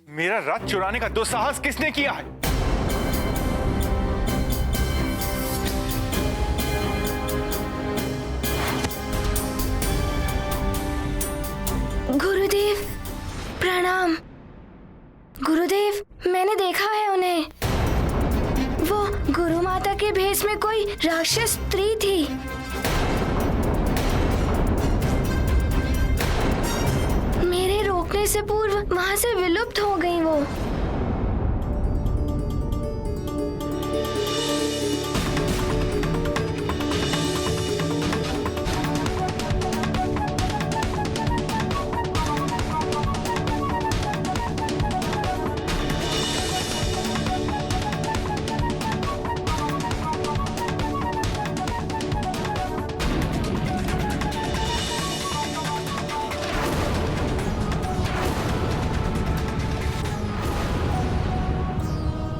मेरा रथ चुराने का दुस्साहस किसने किया है? गुरुदेव प्रणाम। गुरुदेव, मैंने देखा है उन्हें। वो गुरु माता के भेष में कोई राक्षस स्त्री थी। मेरे रोकने से पूर्व वहां से विलुप्त हो गई वो।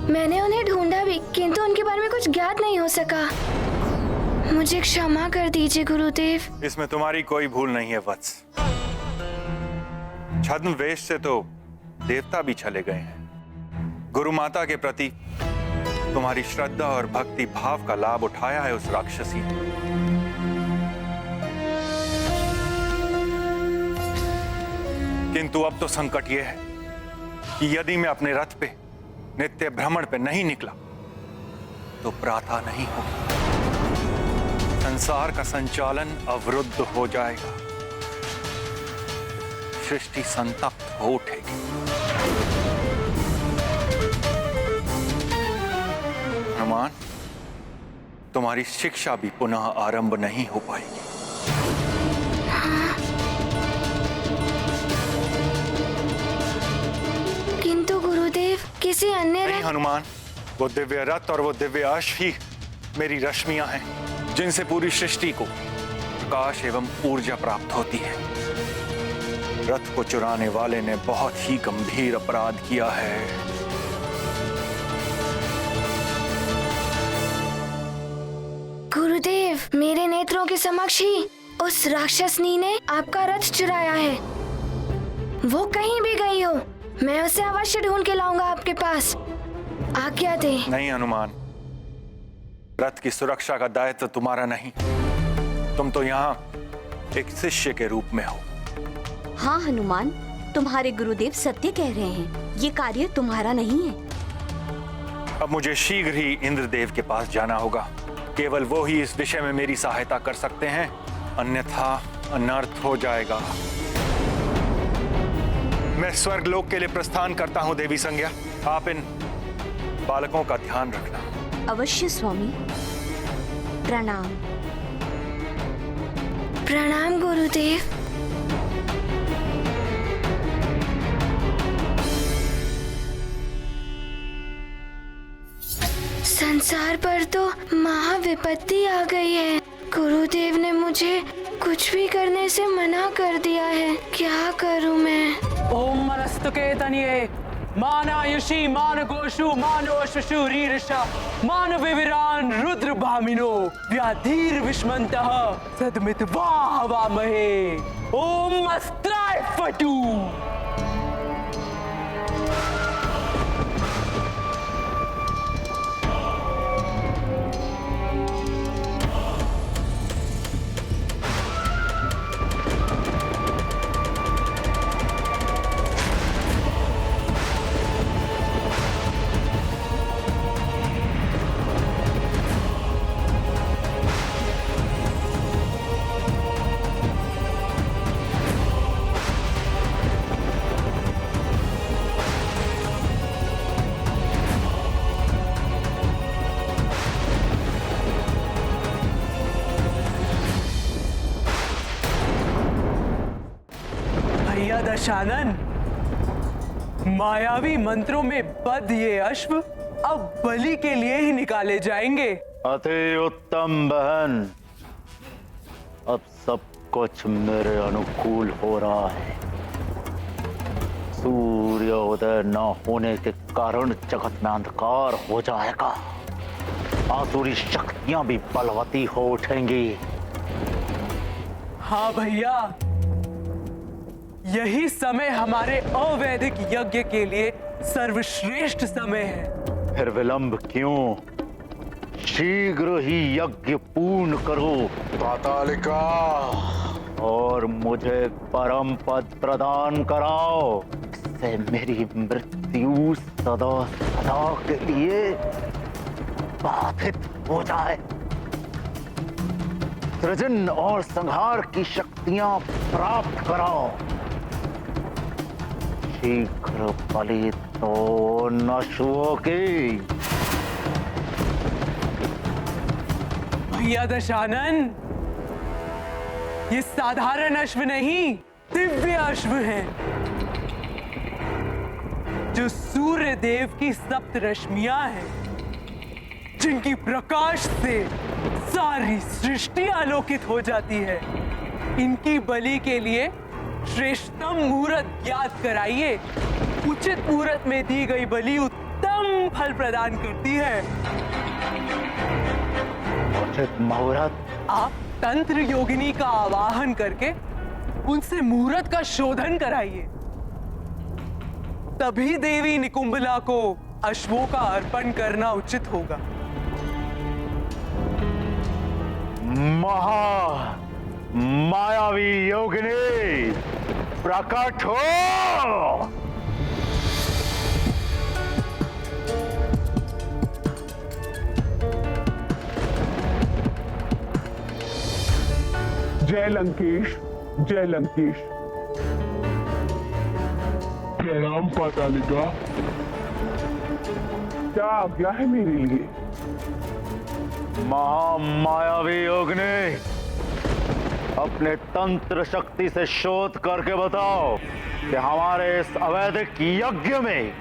मैंने उन्हें ढूंढा भी, किंतु उनके बारे में कुछ ज्ञात नहीं हो सका। मुझे क्षमा कर दीजिए गुरुदेव। इसमें तुम्हारी कोई भूल नहीं है वत्स। छद्मवेश से तो देवता भी चले गए हैं। गुरु माता के प्रति तुम्हारी श्रद्धा और भक्ति भाव का लाभ उठाया है उस राक्षसी ने। किंतु अब तो संकट यह है कि यदि मैं अपने रथ पे नित्य भ्रमण पे नहीं निकला तो प्रातः नहीं होगी। संसार का संचालन अवरुद्ध हो जाएगा, सृष्टि संतप्त हो उठेगी। हनुमान, तुम्हारी शिक्षा भी पुनः आरंभ नहीं हो पाएगी। किंतु गुरुदेव, किसी अन्य नहीं हनुमान, वो दिव्य रथ और वो दिव्य अश्व ही मेरी रश्मियां हैं, जिनसे पूरी सृष्टि को प्रकाश एवं ऊर्जा प्राप्त होती है। रथ को चुराने वाले ने बहुत ही गंभीर अपराध किया है। गुरुदेव, मेरे नेत्रों के समक्ष ही उस राक्षसनी ने आपका रथ चुराया है। वो कहीं भी गई हो, मैं उसे अवश्य ढूंढ के लाऊंगा आपके पास। आज्ञा दे। नहीं हनुमान, रथ की सुरक्षा का दायित्व तुम्हारा नहीं। तुम तो यहाँ एक शिष्य के रूप में हो। हाँ हनुमान, तुम्हारे गुरुदेव सत्य कह रहे हैं, ये कार्य तुम्हारा नहीं है। अब मुझे शीघ्र ही इंद्रदेव के पास जाना होगा। केवल वो ही इस विषय में मेरी सहायता कर सकते हैं, अन्यथा अनर्थ हो जाएगा। मैं स्वर्गलोक के लिए प्रस्थान करता हूँ देवी संज्ञा। आप इन बालकों का ध्यान रखना। अवश्य स्वामी। प्रणाम। प्रणाम गुरुदेव। संसार पर तो महाविपत्ति आ गई है। गुरुदेव ने मुझे कुछ भी करने से मना कर दिया है। क्या करूं मैं? ओम मनस्तुके तनिये मानायुषी मानगोषु मानोश्वशु रीरषा मानविविरान रुद्र भामिनो व्याधीर विष्मन्तः सदमित्वा हवामहे। ओम अस्त्राय फटू। भैया दशानन, मायावी मंत्रों में बद्ध ये अश्व अब बलि के लिए ही निकाले जाएंगे। अति उत्तम बहन, अब सब कुछ मेरे अनुकूल हो रहा है। सूर्योदय न होने के कारण जगत में अंधकार हो जाएगा। आसुरी शक्तियां भी बलवती हो उठेंगी। हाँ भैया, यही समय हमारे अवैधिक यज्ञ के लिए सर्वश्रेष्ठ समय है। फिर विलंब क्यों? शीघ्र ही यज्ञ पूर्ण करो तातालिका। और मुझे परम पद प्रदान कराओ, इससे मेरी मृत्यु सदा सदा के लिए बाधित हो जाए। सृजन और संहार की शक्तियां प्राप्त कराओ। शीघ्र बलि तो नशुओं की। भैया दशानन, ये साधारण अश्व नहीं, दिव्य अश्व है, जो सूर्य देव की सप्त रश्मियां हैं, जिनकी प्रकाश से सारी सृष्टि आलोकित हो जाती है। इनकी बलि के लिए श्रेष्ठतम मुहूर्त ज्ञात कराइए। उचित मुहूर्त में दी गई बलि उत्तम फल प्रदान करती है। उचित मुहूर्त? आप तंत्र योगिनी का आवाहन करके उनसे मुहूर्त का शोधन कराइए, तभी देवी निकुंभला को अश्वों का अर्पण करना उचित होगा। मायावी योगिनी, प्रकट हो। जय लंकेश, जय लंकेश। प्रणाम पातालिका। क्या आज्ञा है मेरे लिए? महामायावी योगिनी, अपने तंत्र शक्ति से शोध करके बताओ कि हमारे इस अवैधिक यज्ञ में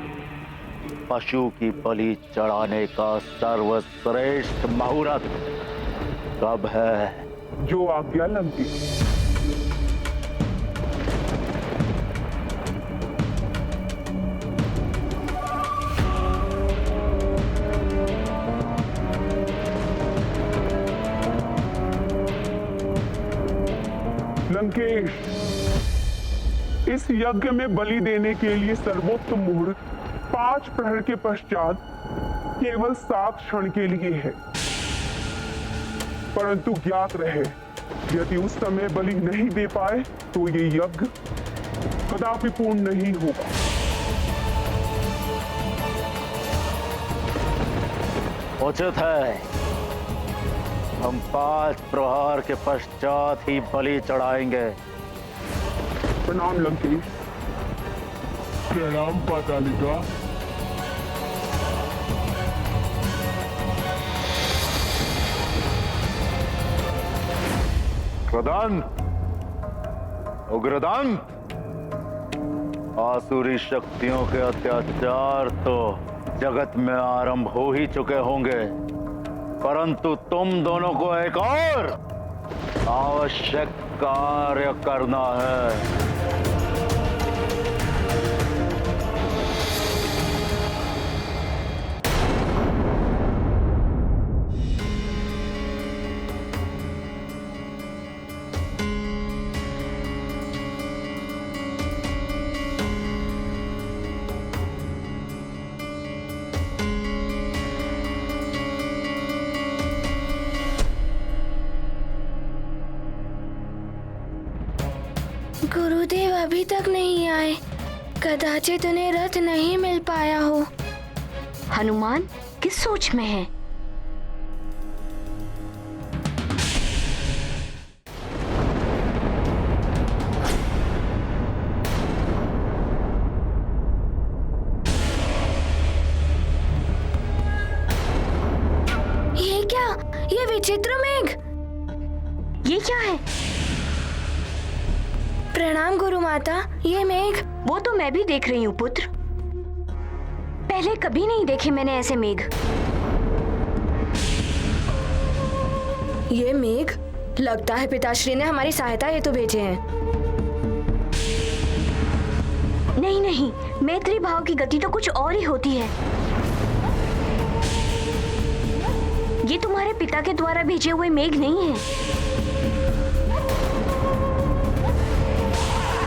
पशु की बलि चढ़ाने का सर्वश्रेष्ठ मुहूर्त कब है? जो आज्ञा लंकेश। लंकेश, इस यज्ञ में बलि देने के लिए सर्वोत्तम मुहूर्त 5 प्रहर के पश्चात केवल 7 क्षण के लिए है। परंतु ज्ञात रहे, यदि उस समय बलि नहीं दे पाए तो ये यज्ञ कदापि पूर्ण नहीं होगा। उचित है, हम 5 प्रहार के पश्चात ही बलि चढ़ाएंगे। प्रणाम लंकेश। प्रणाम पातालिका। उग्रदंत, उग्रदंत, आसुरी शक्तियों के अत्याचार तो जगत में आरंभ हो ही चुके होंगे, परंतु तुम दोनों को एक और आवश्यक कार्य करना है। गुरुदेव अभी तक नहीं आए, कदाचित उन्हें रथ नहीं मिल पाया हो। हनुमान किस सोच में है? ये क्या? ये विचित्र मेघ! ये क्या है? प्रणाम गुरु माता, ये मेघ। वो तो मैं भी देख रही हूँ पुत्र। पहले कभी नहीं देखे मैंने ऐसे मेघ। ये मेघ लगता है पिताश्री ने हमारी सहायता हेतु भेजे हैं। नहीं नहीं, मैत्री भाव की गति तो कुछ और ही होती है। ये तुम्हारे पिता के द्वारा भेजे हुए मेघ नहीं है।